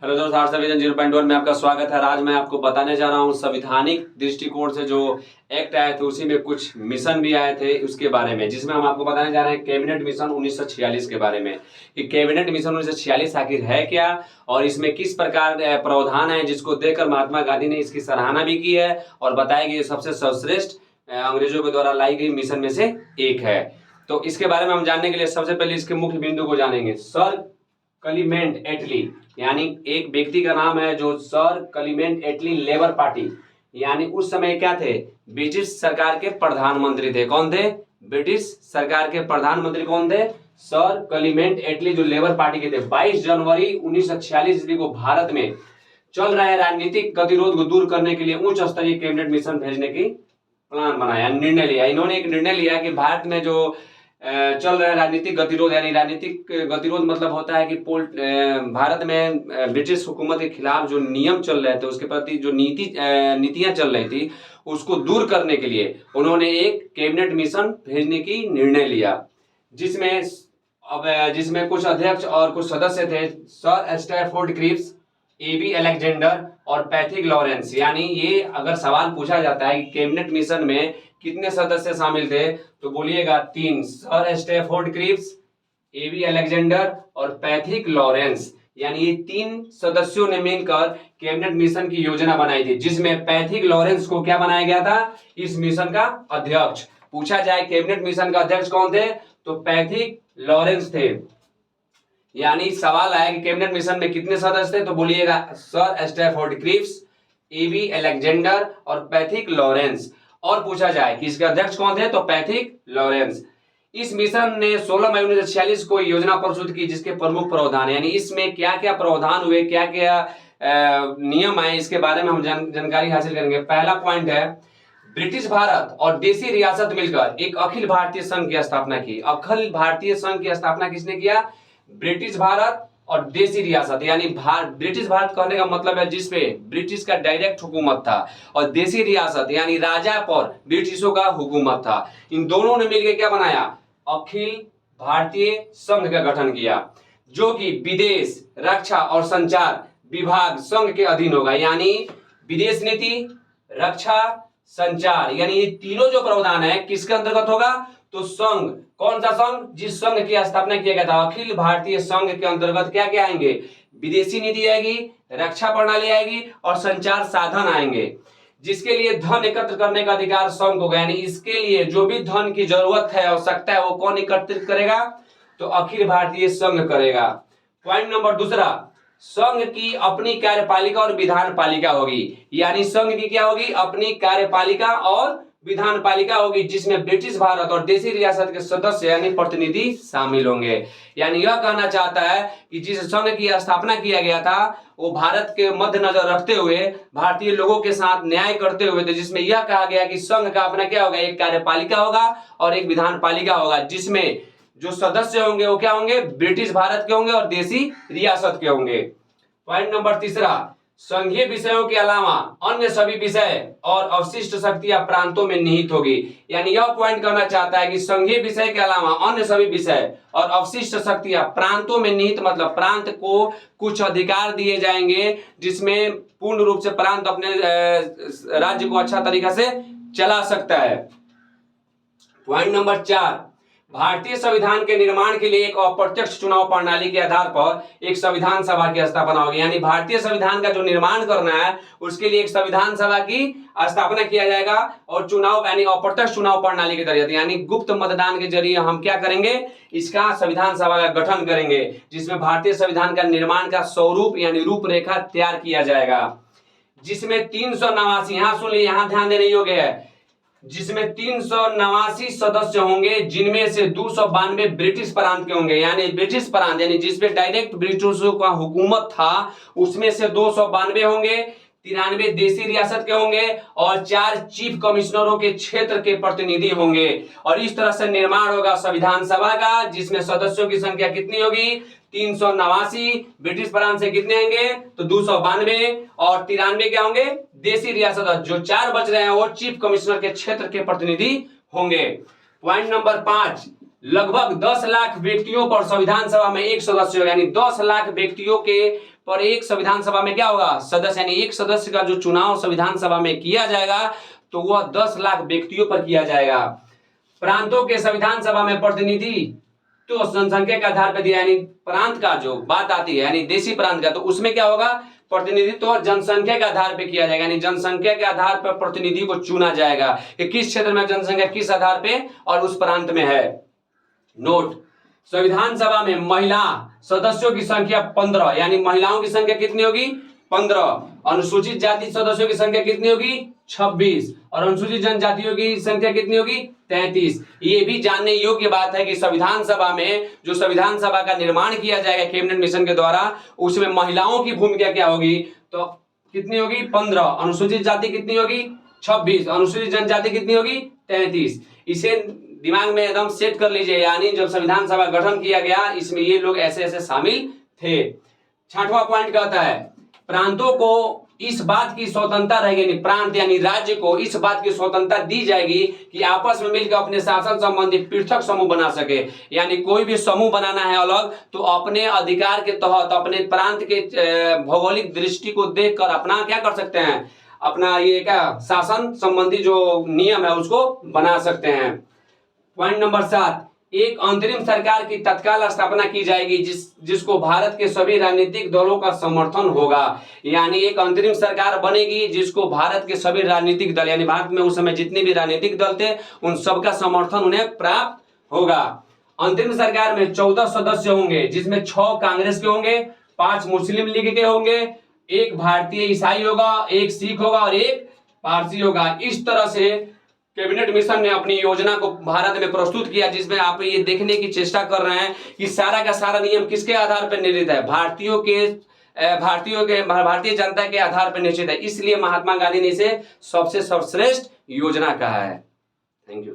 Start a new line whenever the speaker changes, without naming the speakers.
Hello दोस्तों, heart vision 0.1 में आपका स्वागत है। आज मैं आपको बताने जा रहा हूँ संविधानिक दृष्टिकोण से जो एक्ट आए थे उसी में कुछ मिशन भी आए थे उसके बारे में, जिसमें हम आपको बताने जा रहे हैं कैबिनेट मिशन 1946 के बारे में कि कैबिनेट मिशन 1946 आखिर है क्या और इसमें किस प्रकार प्रावधान है, जिसको देखकर महात्मा गांधी ने इसकी सराहना भी की है और बताया कि ये सबसे सर्वश्रेष्ठ अंग्रेजों के द्वारा लाई गई मिशन में से एक है। तो इसके बारे में हम जानने के लिए सबसे पहले इसके मुख्य बिंदु को जानेंगे। सर क्लीमेंट एटली, यानी एक व्यक्ति का नाम है जो सर क्लीमेंट एटली लेबर पार्टी, यानी उस समय क्या थे, ब्रिटिश सरकार के प्रधानमंत्री थे। कौन थे? ब्रिटिश सरकार के प्रधानमंत्री कौन थे? सर क्लीमेंट एटली, जो लेबर पार्टी के थे। 22 जनवरी 1946 ईस्वी को भारत में चल रहे राजनीतिक गतिरोध को दूर करने के लिए उच्च स्तरीय कैबिनेट मिशन भेजने की प्लान बनाया, निर्णय लिया। इन्होंने एक निर्णय लिया कि भारत में जो चल रहा है राजनीतिक गतिरोध, यानी राजनीतिक गतिरोध मतलब होता है कि भारत में ब्रिटिश हुकूमत के खिलाफ जो नियम चल रहे थे, उसके प्रति जो नीतियां चल रही थी, उसको दूर करने के लिए उन्होंने एक कैबिनेट मिशन भेजने की निर्णय लिया, जिसमें कुछ अध्यक्ष और कुछ सदस्य थे। Sir Stafford Cripps, A B Alexander और पैथिक लॉरेंस। यानी ये अगर सवाल पूछा जाता है कि कैबिनेट मिशन में कितने सदस्य शामिल थे, तो बोलिएगा 3। Sir Stafford Cripps, A B Alexander और पैथिक लॉरेंस, यानी ये 3 सदस्यों ने मिलकर कैबिनेट मिशन की योजना बनाई थी, जिसमें पैथिक लॉरेंस को क्या बनाया गया था? इस मिशन का अध्यक्ष। पूछा जाए कैबिनेट मिशन का अध्यक्ष कौन थे, तो पैथिक लॉरेंस थे। यानी सवाल आया कि कैबिनेट मिशन में कितने सदस्य थे, तो बोलिएगा Sir Stafford Cripps, A B Alexander और पैथिक लॉरेंस। और पूछा जाए कि इसके अध्यक्ष कौन थे, तो पैथिक लॉरेंस। इस मिशन ने 16 मई 1946 को योजना प्रस्तुत की, जिसके प्रमुख प्रावधान, यानी इसमें क्या क्या प्रावधान हुए, क्या क्या नियम आए, इसके बारे में हम जानकारी हासिल करेंगे। पहला पॉइंट है, ब्रिटिश भारत और देसी रियासत मिलकर एक अखिल भारतीय संघ की स्थापना की। अखिल भारतीय संघ की स्थापना किसने किया? ब्रिटिश भारत और देसी रियासत, यानी ब्रिटिश भारत कहने का मतलब है जिसपे ब्रिटिश का डायरेक्ट हुकूमत था, और देसी रियासत यानी राजा पर ब्रिटिशों का हुकूमत था। इन दोनों ने मिलकर क्या बनाया? अखिल भारतीय संघ का गठन किया, जो कि विदेश, रक्षा और संचार विभाग संघ के अधीन होगा। यानी विदेश नीति, रक्षा, संचार, यानी ये तीनों जो प्रावधान है किसके अंतर्गत होगा? तो संघ। कौन सा संघ? जिस संघ की स्थापना किया गया था, अखिल भारतीय संघ के अंतर्गत क्या क्या आएंगे? विदेशी नीति आएगी, रक्षा प्रणाली आएगी और संचार साधन आएंगे, जिसके लिए धन एकत्र करने का अधिकार संघ होगा। यानी इसके लिए जो भी धन की जरूरत है, आवश्यकता है, वो कौन एकत्रित करेगा? तो अखिल भारतीय संघ करेगा। पॉइंट नंबर दूसरा, संघ की अपनी कार्यपालिका और विधान पालिका होगी। यानी संघ की क्या होगी? अपनी कार्यपालिका और विधान पालिका होगी, जिसमें ब्रिटिश भारत और देसी रियासत के सदस्य यानी प्रतिनिधि शामिल होंगे। यानी यह कहना चाहता है कि जिस संघ की स्थापना किया गया था वो भारत के मद्देनजर रखते हुए भारतीय लोगों के साथ न्याय करते हुए थे, जिसमें यह कहा गया कि संघ का अपना क्या होगा? एक कार्यपालिका होगा और एक विधान पालिका होगा, जिसमें जो सदस्य होंगे वो क्या होंगे? ब्रिटिश भारत के होंगे और देसी रियासत के होंगे। पॉइंट नंबर तीसरा, संघीय विषयों के अलावा अन्य सभी विषय और अवशिष्ट शक्तियां प्रांतों में निहित होगी। यानी यह पॉइंट कहना चाहता है कि संघीय विषय के अलावा अन्य सभी विषय और अवशिष्ट शक्तियां प्रांतों में निहित, मतलब प्रांत को कुछ अधिकार दिए जाएंगे, जिसमें पूर्ण रूप से प्रांत अपने राज्य को अच्छा तरीका से चला सकता है। पॉइंट नंबर 4, भारतीय संविधान के निर्माण के लिए एक अप्रत्यक्ष चुनाव प्रणाली के आधार पर एक संविधान सभा की स्थापना होगी। यानी भारतीय संविधान का जो निर्माण करना है उसके लिए एक संविधान सभा की स्थापना किया जाएगा, और चुनाव यानी अप्रत्यक्ष चुनाव प्रणाली के जरिए, यानी गुप्त मतदान के जरिए हम क्या करेंगे? इसका संविधान सभा का गठन करेंगे, जिसमें भारतीय संविधान का निर्माण का स्वरूप यानी रूपरेखा तैयार किया जाएगा, जिसमें 389, यहां सुन लीजिए, यहां ध्यान देने योग्य है, जिसमें 389 सदस्य होंगे, जिनमें से 292 ब्रिटिश प्रांत के होंगे। यानी ब्रिटिश प्रांत यानी जिसपे डायरेक्ट ब्रिटिशों का हुकूमत था, उसमें से 292 होंगे, 93 देसी रियासत के होंगे और 4 चीफ कमिश्नरों के क्षेत्र के प्रतिनिधि होंगे। और इस तरह से निर्माण होगा संविधान सभा का, जिसमें सदस्यों की संख्या कितनी होगी? 389। ब्रिटिश प्रांत से कितने आएंगे? तो 292 और 93 क्या होंगे? देसी रियासत। जो 4 बच रहे हैं वो चीफ कमिश्नर के क्षेत्र के प्रतिनिधि होंगे। पॉइंट नंबर 5, लगभग 10 लाख व्यक्तियों पर संविधान सभा में एक सदस्य, यानी 10 लाख व्यक्तियों के पर एक संविधान सभा में क्या होगा सदस्य, यानी एक सदस्य का जो चुनाव संविधान सभा में किया जाएगा तो वह 10 लाख व्यक्तियों पर किया जाएगा। प्रांतों के संविधान सभा में प्रतिनिधि तो जनसंख्या के आधार पर दिया, यानी प्रांत का जो बात आती है यानी देशी प्रांत का, तो उसमें क्या होगा प्रतिनिधित्व तो जनसंख्या के आधार पर किया जाएगा, यानी जनसंख्या के आधार पर प्रतिनिधि को चुना जाएगा कि किस क्षेत्र में जनसंख्या किस आधार पे और उस प्रांत में है। नोट, संविधान सभा में महिला सदस्यों की संख्या 15, यानी महिलाओं की संख्या कितनी होगी 15, अनुसूचित जाति सदस्यों की संख्या कितनी होगी 26 और अनुसूचित जनजातियों की संख्या कितनी होगी 33। ये भी जानने योग्य बात है कि संविधान सभा में जो संविधान सभा का निर्माण किया जाएगा कैबिनेट मिशन के द्वारा, उसमें महिलाओं की भूमिका क्या होगी, तो कितनी होगी 15, अनुसूचित जाति कितनी होगी 26, अनुसूचित जनजाति कितनी होगी 33। इसे दिमाग में एकदम सेट कर लीजिए, यानी जब संविधान सभा गठन किया गया इसमें ये लोग ऐसे ऐसे शामिल थे। 6वां पॉइंट कहता है प्रांतों को इस बात की स्वतंत्रता रहेगी, प्रांत यानी राज्य को इस बात की स्वतंत्रता दी जाएगी कि आपस में मिलकर अपने शासन संबंधी पृथक समूह बना सके, यानी कोई भी समूह बनाना है अलग तो अपने अधिकार के तहत अपने प्रांत के भौगोलिक दृष्टि को देखकर अपना क्या कर सकते हैं, अपना ये क्या शासन संबंधी जो नियम है उसको बना सकते हैं। पॉइंट नंबर 7, एक अंतरिम सरकार की तत्काल स्थापना की जाएगी जिसको भारत के सभी राजनीतिक दलों का समर्थन होगा, यानी एक अंतरिम सरकार बनेगी जिसको भारत के सभी राजनीतिक दल, यानी भारत में उस समय जितने भी राजनीतिक दल थे उन सबका समर्थन उन्हें प्राप्त होगा। अंतरिम सरकार में 14 सदस्य होंगे जिसमें 6 कांग्रेस के होंगे, 5 मुस्लिम लीग के होंगे, 1 भारतीय ईसाई होगा, 1 सिख होगा और 1 पारसी होगा। इस तरह से कैबिनेट मिशन ने अपनी योजना को भारत में प्रस्तुत किया, जिसमें आप ये देखने की चेष्टा कर रहे हैं कि सारा का सारा नियम किसके आधार पर निर्मित है, भारतीय जनता के आधार पर निश्चित है। इसलिए महात्मा गांधी ने इसे सबसे सर्वश्रेष्ठ योजना कहा है। Thank you.